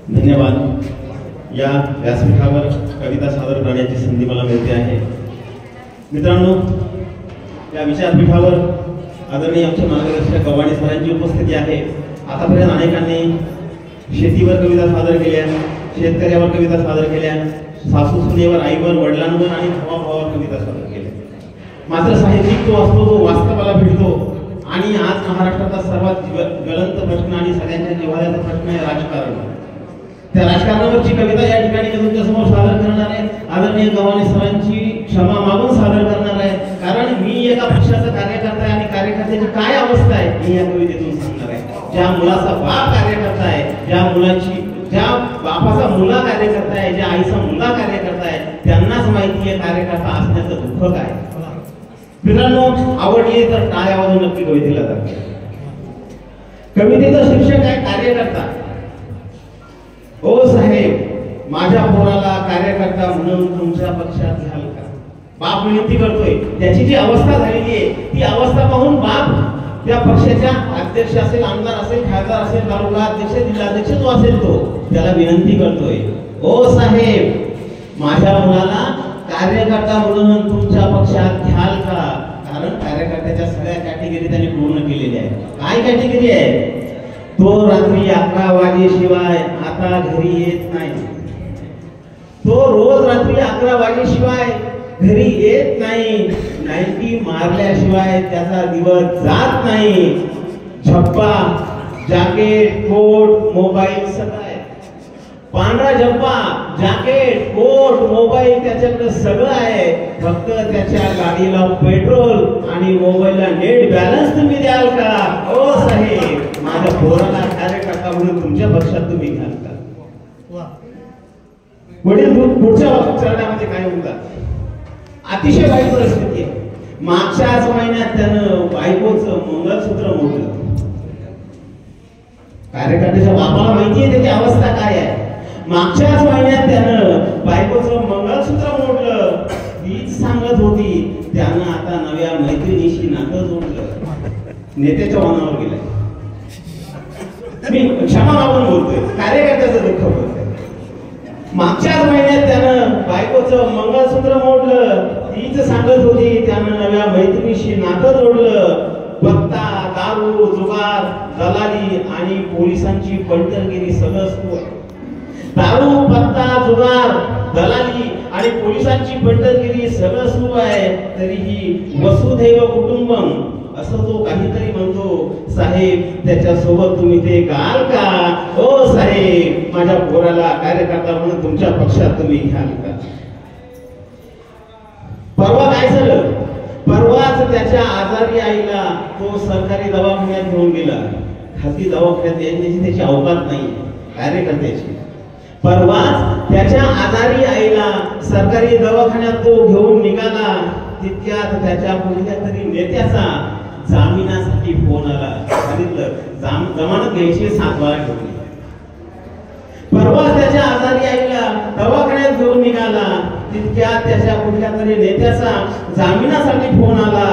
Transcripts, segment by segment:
धन्यवाद. या व्यासपीठावर कविता सादर करण्याची संधी मला मिळते आहे. मित्रांनो, या विचारपीठावर आदरणीय आमचे मार्गदर्शक गव्हाणे सरांची उपस्थिती आहे. आतापर्यंत अनेकांनी शेतीवर कविता सादर केल्या, शेतकऱ्यावर कविता सादर केल्या, सासू सुनेवर, आईवर, वडिलांवर आणि भावाभावावर कविता सादर केल्या. मात्र साहित्यिक तो असतो जो वास्तवाला भेटतो. आणि आज महाराष्ट्राचा सर्वात ज्वलंत प्रश्न आणि सगळ्यांच्या जिव्हाळ्याचा प्रश्न आहे राजकारण. त्या राजकारणावरची कविता या ठिकाणी मी तुमच्यासमोर सादर करणार आहे. आदरणीय गव्हाणे सरांची क्षमा मागून सादर करणार आहे, कारण मी एका पक्षाचा कार्यकर्ता आहे आणि कार्यकर्त्याची काय अवस्था आहे हे या कवितेतून सांगणार आहे. ज्या मुलाचा बाप कार्यकर्ता आहे, ज्या बापाचा मुला कार्यकर्ता आहे, ज्या आईचा मुलगा कार्यकर्ता आहे, त्यांनाच माहिती आहे कार्यकर्ता असण्याचं दुःख काय. मित्रांनो, आवडली तर टाळ्या वाजवून नक्की कवितेला जाते. कवितेचं शीर्षक आहे कार्यकर्ता. ओ साहेब, माझ्या पोराला कार्यकर्ता म्हणून तुमच्या पक्षात घ्याल का. बाप विनंती करतोय. त्याची जी अवस्था झालेली आहे ती अवस्था पाहून बाप त्या पक्षाच्या अध्यक्ष असेल, आमदार असेल, खासदार असेल, तालुका अध्यक्ष, जिल्हाध्यक्ष जो असेल तो त्याला विनंती करतोय, ओ साहेब, माझ्या मुलाला कार्यकर्ता म्हणून तुमच्या पक्षात घ्याल का. कारण कार्यकर्त्याच्या सगळ्या कॅटेगरी त्यांनी पूर्ण केलेल्या आहेत. काय कॅटेगरी आहे. तो रात्री 11 वाजेशिवाय आता घरी येत नाही. तो रोज रात्री 11 वाजेशिवाय घरी येत नाही. नाईटी मारल्याशिवाय त्याचा दिवस जात नाही. झप्पा, जॅकेट, कोट, मोबाईल सगळं आहे. पांढरा झप्पा, जॅकेट, कोट, मोबाईल त्याच्याकडे सगळं आहे. फक्त त्याच्या गाडीला पेट्रोल आणि मोबाईलला नेट बॅलन्स तुम्ही द्याल का. ओ साहेब, माझ्या पोराला कार्यकर्ता म्हणून तुमच्या पक्षात तुम्ही घ्याल का. वडील पुढच्या चरणामध्ये काय होतात. अतिशय वाईट परिस्थिती आहे. मागच्याच महिन्यात त्यानं बायकोचं मंगळसूत्र मोडलं. कार्यकर्त्याच्या बापाला माहिती आहे त्याची अवस्था काय आहे. मागच्याच महिन्यात त्यानं बायकोचं मंगळसूत्र मोडलं. तीच सांगत होती त्यानं आता नव्या मैत्रिणीशी नातं जोडलं. नेत्याच्या मनावर गेलाय. मी क्षमा मागून बोलतोय, कार्यकर्त्याचं दुःख बोलतोय. मागच्याच महिन्यात त्यानं बायकोचं मंगळसूत्र मोडलं. तीच सांगत होती त्यानं नव्या मैत्रिणीशी नातं जोडलं. पत्ता, दारू, जुगार, दलाली आणि पोलिसांची पंढरगिरी सगळं सुरू आहे. दारू, पत्ता, जुगार, दलाली आणि पोलिसांची पंढरगिरी सगळं सुरू आहे. तरीही वसुधैव कुटुंबम असं तो काहीतरी म्हणतो. साहेब, त्याच्या सोबत तुम्ही ते गाल का. ओ साहेब, माझ्या पोराला कार्यकर्ता म्हणून तुमच्या पक्षात तुम्ही घ्याल का. परवा काय झालं. परवाच त्याच्या आजारी आईला तो सरकारी दवाखान्यात घेऊन गेला. खासगी दवाखान्यात येण्याची त्याची अवकात नाही कार्यकर्त्याची. परवाच त्याच्या आजारी आईला सरकारी दवाखान्यात तो घेऊन निघाला. तितक्यात त्याच्या कुठल्या तरी नेत्याचा जामिनासाठी फोन आला. सांगितलं जमानत घ्यायची, 7 बारा घेऊन. परवा त्याच्या आजारी आईला दवाखान्यात घेऊन निघाला. तितक्यात त्याच्या कुठल्या तरी नेत्याचा जामिनासाठी फोन आला.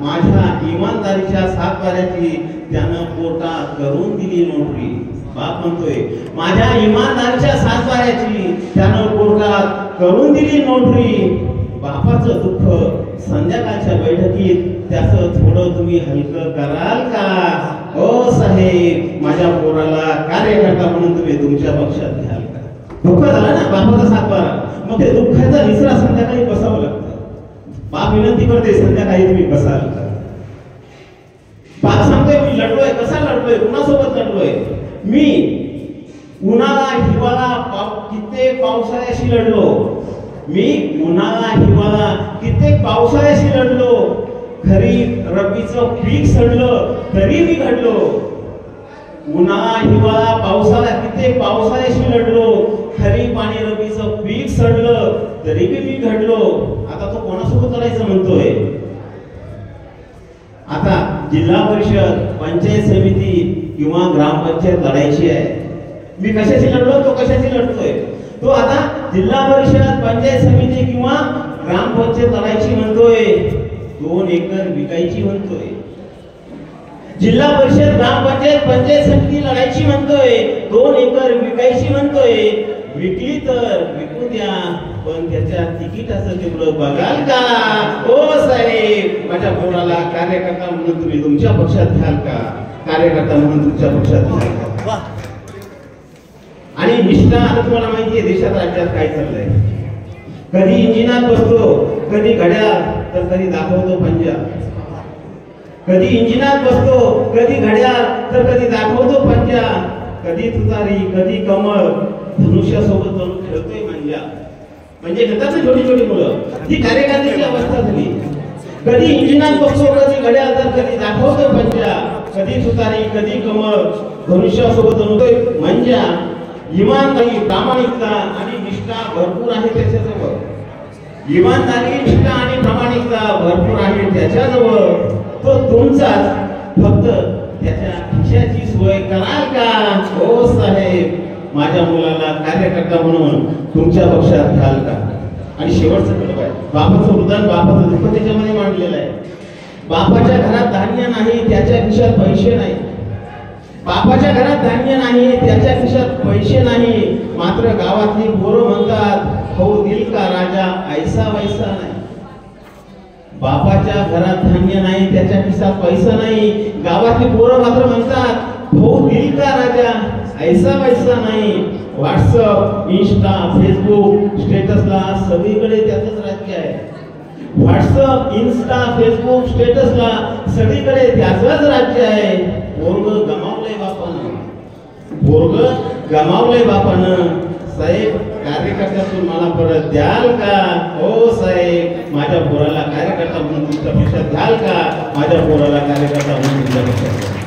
माझ्या इमानदारीच्या 7 बाऱ्याची त्यानं कोर्टात करून दिली नोटरी. बाप म्हणतोय, माझ्या इमानदारीच्या 7 बाऱ्याची त्यानं कोर्टात करून दिली नोटरी. बापाचं दुःख संध्याकाळच्या बैठकीत त्याचं थोडं तुम्ही हलकं कराल का. ओ साहेब, माझ्या पोराला कार्यकर्ता म्हणून तुम्ही तुमच्या पक्षात घ्याल का. दुःख झालं ना बापाचा 7 बारा. मग ते दुःखाचा निचरा संध्याकाळी बसावं लागतं. बाप विनंती करते, संध्याकाळी तुम्ही बसाल का. बाप सांगतोय, मी लढलोय. कसा लढलोय, कुणासोबत लढलोय. मी उन्हाळा हिवाळा कित्येक पावसाळ्याशी लढलो. मी उन्हाळा हिवाळा कित्येक पावसाळ्याशी लढलो. खरीप रब्बीचं पीक सडलं तरी मी घडलो. उन्हाळा हिवाळा पावसाळा कित्येक पावसाळ्याशी लढलो. खरीप आणि रब्बीचं पीक सडलं तरी मी घडलो. आता तो कोणासोबत लढायचं म्हणतोय. आता जिल्हा परिषद, पंचायत समिती किंवा ग्रामपंचायत लढायची आहे. मी कशाची लढलो, तो कशाची लढतोय. तो आता जिल्हा परिषद, पंचायत समिती किंवा ग्रामपंचायत लढायची म्हणतोय. 2 एकर विकायची म्हणतोय. जिल्हा परिषद, ग्रामपंचायत, पंचायत समिती लढायची म्हणतोय. 2 एकर विकायची म्हणतोय. म्हणतोय विकली तर विकू द्या, पण त्याच्या तिकिटाचं तेवढं बघाल का? हो साहेब, माझ्या पोराला कार्यकर्ता म्हणून तुम्ही तुमच्या पक्षात घ्याल का? कार्यकर्ता म्हणून तुमच्या पक्षात घ्याल का? आणि निष्ठा, आता तुम्हाला माहिती आहे देशात राज्यात काय चाललंय. कधी इंजिनात बसतो, कधी घड्याळ, तर कधी दाखवतो पंजा. कधी इंजिनात बसतो, कधी घड्याळ, तर कधी दाखवतो पंजा. कधी तुतारी, कधी कमळ, धनुष्यासोबत जणू खेळतोय मंजा. म्हणजे घेतात ना छोटी छोटी मुलं, ही कार्यकर्त्याची अवस्था झाली. कधी इंजिनात बसतो, कधी घड्याळ, तर कधी दाखवतो पंजा. कधी तुतारी, कधी कमळ, धनुष्यासोबत जणू मंजा. इमानदारी, प्रामाणिकता आणि निष्ठा भरपूर आहे त्याच्याजवळ. इमानदारी, निष्ठा आणि प्रामाणिकता भरपूर आहे त्याच्याजवळ. तो तुमचाच, फक्त त्याच्या खिशाची सोय कराल का? हो साहेब, माझ्या मुलाला कार्यकर्ता म्हणून तुमच्या पक्षात घ्याल का? आणि शेवटचं कळव आहे, बापाचं वृदान, बापाचं दुःख त्याच्यामध्ये मांडलेलं आहे. बापाच्या घरात धान्य नाही, त्याच्या खिशात पैसे नाही. बापाच्या घरात धान्य नाही, त्याच्या खिशात पैसे नाही. मात्र गावातली पोरं म्हणतात, हो दिल का राजा ऐसा वैसा नाही. बापाच्या घरात धान्य नाही, त्याच्या खिशात पैसा नाही. गावातली पोरं मात्र म्हणतात, हो दिल का राजा ऐसा वैसा नाही. व्हॉट्सअप, इंस्टा, फेसबुक स्टेटसला सगळीकडे त्याचंच राज्य आहे. व्हॉट्सअप, इन्स्टा, फेसबुक स्टेटसला सगळीकडे त्याचंच राज्य आहे. पोरग गमावलंय बापानं, पोरग गमावलंय बापानं. साहेब, कार्यकर्त्यातून मला परत द्याल का? हो साहेब, माझ्या पोराला कार्यकर्ता म्हणून तुमच्या पक्षात घ्याल का? माझ्या पोराला कार्यकर्ता म्हणून तुमच्या पक्षात